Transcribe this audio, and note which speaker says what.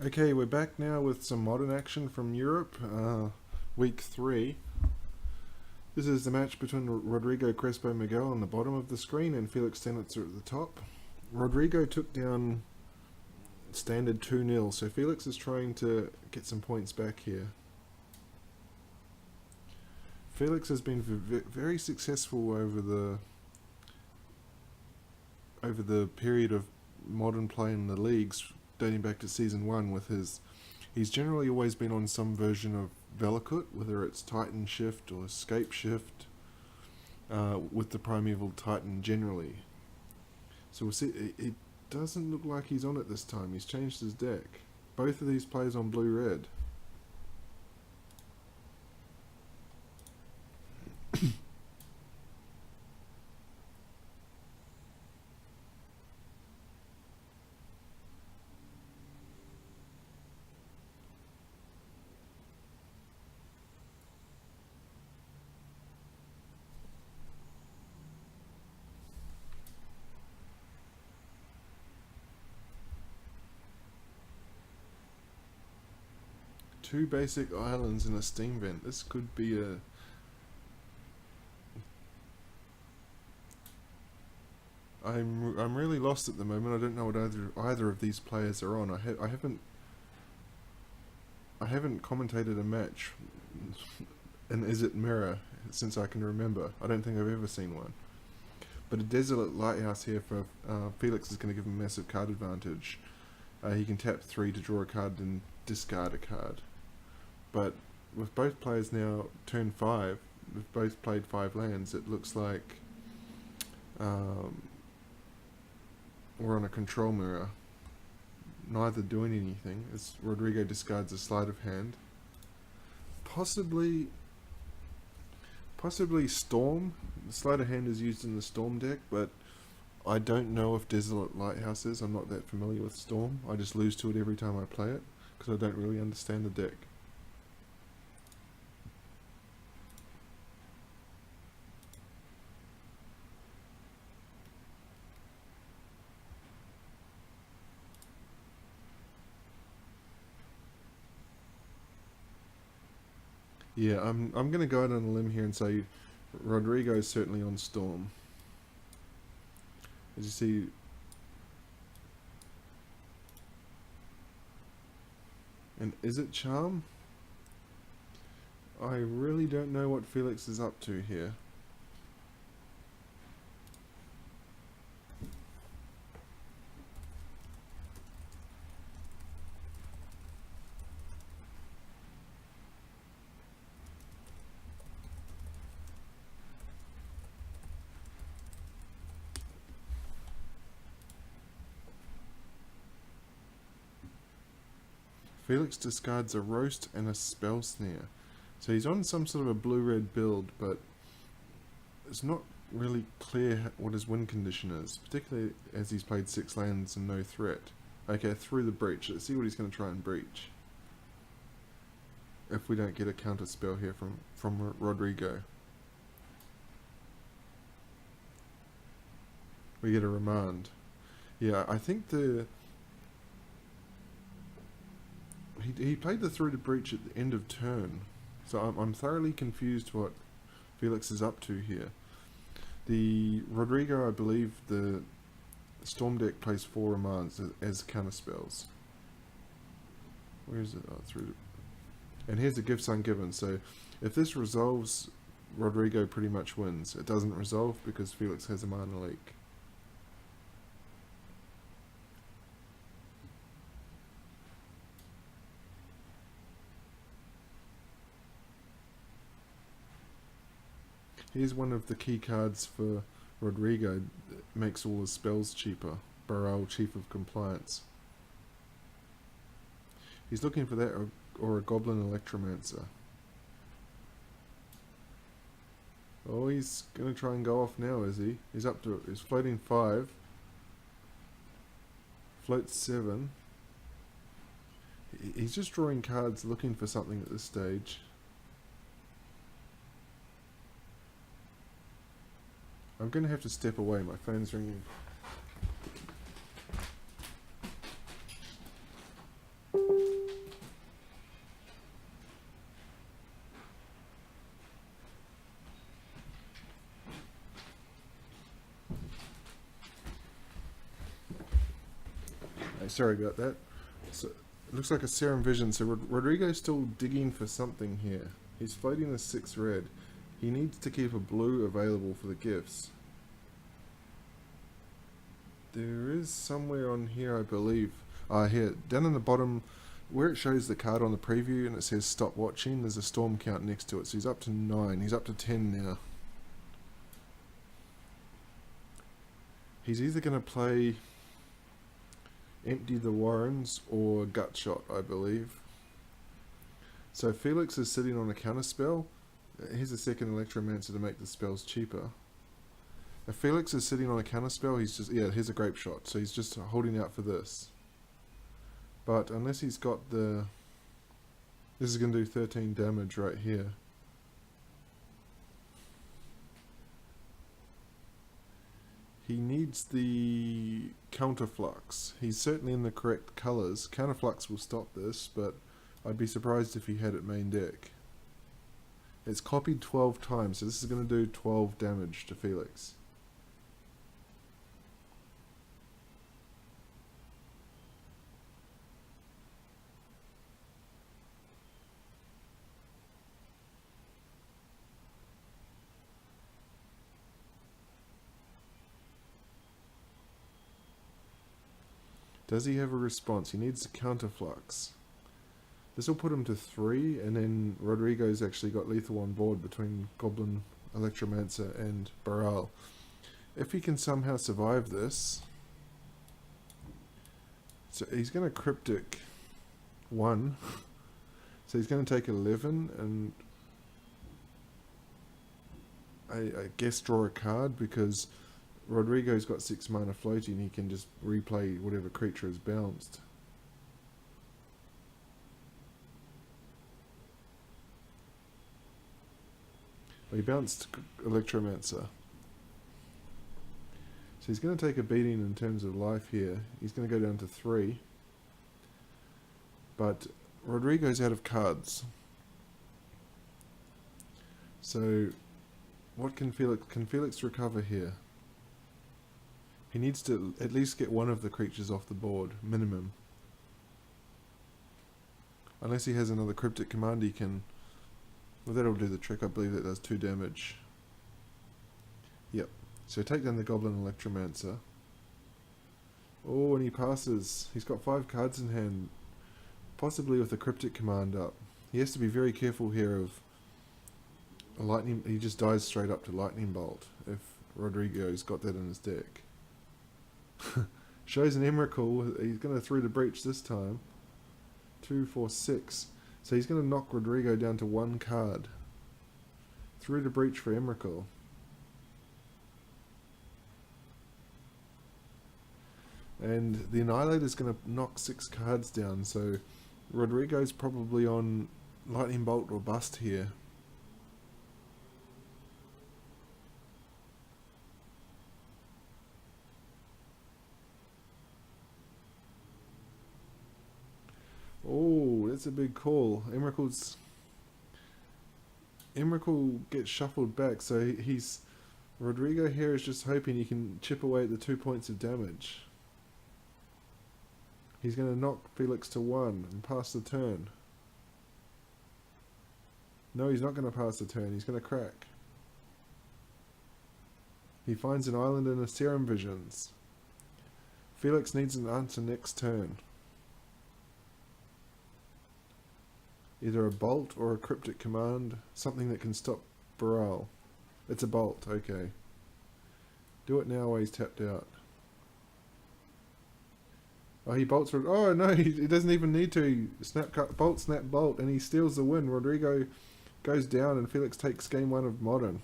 Speaker 1: Okay, we're back now with some modern action from Europe, week 3. This is the match between Rodrigo, Crespo, Miguel on the bottom of the screen and Felix Stenitzer at the top. Rodrigo took down standard 2-0, so Felix is trying to get some points back here. Felix has been very successful over the period of modern play in the leagues, dating back to season 1 with he's generally always been on some version of Velikut, whether it's Titan Shift or Escape Shift, with the Primeval Titan generally. So we'll see, it doesn't look like he's on it this time. He's changed his deck. Both of these plays on blue-red. Two basic islands and a steam vent. This could be a... I'm really lost at the moment. I don't know what either of these players are on. I haven't commentated a match in Is It Mirror since I can remember. I don't think I've ever seen one. But a Desolate Lighthouse here for Felix is going to give him a massive card advantage. He can tap 3 to draw a card and discard a card. But with both players now turn 5, we've both played 5 lands, it looks like we're on a control mirror. Neither doing anything, as Rodrigo discards a sleight of hand. Possibly Storm. The sleight of hand is used in the Storm deck, but I don't know if Desolate Lighthouse is. I'm not that familiar with Storm. I just lose to it every time I play it, because I don't really understand the deck. Yeah, I'm going to go out on a limb here and say Rodrigo is certainly on Storm. As you see, and is it Charm? I really don't know what Felix is up to here. Felix discards a Roast and a Spell Snare. So he's on some sort of a blue-red build, but it's not really clear what his win condition is, particularly as he's played 6 lands and no threat. Okay, through the breach. Let's see what he's going to try and breach. If we don't get a counter spell here from Rodrigo. We get a remand. Yeah, I think he played the through the breach at the end of turn, so I'm thoroughly confused what Felix is up to here. The Rodrigo, I believe, the Storm deck plays 4 remands as counter spells. Where is it? Oh, through the... And here's a Gifts Ungiven, so if this resolves, Rodrigo pretty much wins. It doesn't resolve because Felix has a mana leak. Here's one of the key cards for Rodrigo that makes all his spells cheaper. Baral, Chief of Compliance. He's looking for that or a Goblin Electromancer. Oh, he's going to try and go off now, is he? He's up to it. He's floating 5. Floats 7. He's just drawing cards looking for something at this stage. I'm going to have to step away. My phone's ringing. sorry about that. So it looks like a serum vision. So Rodrigo's still digging for something here. He's floating a 6 red. He needs to keep a blue available for the gifts. There is somewhere on here, I believe. Here, down in the bottom, where it shows the card on the preview and it says stop watching, there's a storm count next to it. So he's up to 9. He's up to 10 now. He's either going to play Empty the Warrens or Gut Shot, I believe. So Felix is sitting on a counter spell. Here's a second Electromancer to make the spells cheaper. If Felix is sitting on a counter spell, he's just, yeah, here's a Grape Shot. So he's just holding out for this. But unless he's got the... This is going to do 13 damage right here. He needs the Counterflux. He's certainly in the correct colours. Counterflux will stop this, but I'd be surprised if he had it main deck. It's copied 12 times, so this is going to do 12 damage to Felix. Does he have a response? He needs a Counterflux. This will put him to 3, and then Rodrigo's actually got lethal on board between Goblin, Electromancer, and Baral. If he can somehow survive this... So he's going to Cryptic 1. So he's going to take 11, and... I guess draw a card, because Rodrigo's got 6 mana floating, he can just replay whatever creature is bounced. He bounced Electromancer. So he's going to take a beating in terms of life here. He's going to go down to 3. But Rodrigo's out of cards. So what can Felix recover here? He needs to at least get one of the creatures off the board, minimum. Unless he has another Cryptic Command he can... Well, that'll do the trick. I believe that does 2 damage. Yep. So take down the Goblin Electromancer. Oh, and he passes. He's got 5 cards in hand. Possibly with a Cryptic Command up. He has to be very careful here of... a lightning... He just dies straight up to Lightning Bolt if Rodrigo's got that in his deck. Shows an Emrakul. He's going to through the breach this time. 2, 4, 6. So he's going to knock Rodrigo down to 1 card. Through the breach for Emrakul. And the Annihilator's going to knock 6 cards down. So Rodrigo's probably on Lightning Bolt or Bust here. Oh, that's a big call. Emrakul gets shuffled back, so he's... Rodrigo here is just hoping he can chip away at the 2 points of damage. He's going to knock Felix to 1 and pass the turn. No, he's not going to pass the turn. He's going to crack. He finds an island and a Serum Visions. Felix needs an answer next turn. Either a bolt or a Cryptic Command, something that can stop Baral. It's a bolt, okay. Do it now while he's tapped out. Oh, he bolts. Oh no, he doesn't even need to. Snap, cut, bolt, snap, bolt, and he steals the win. Rodrigo goes down and Felix takes game 1 of Modern.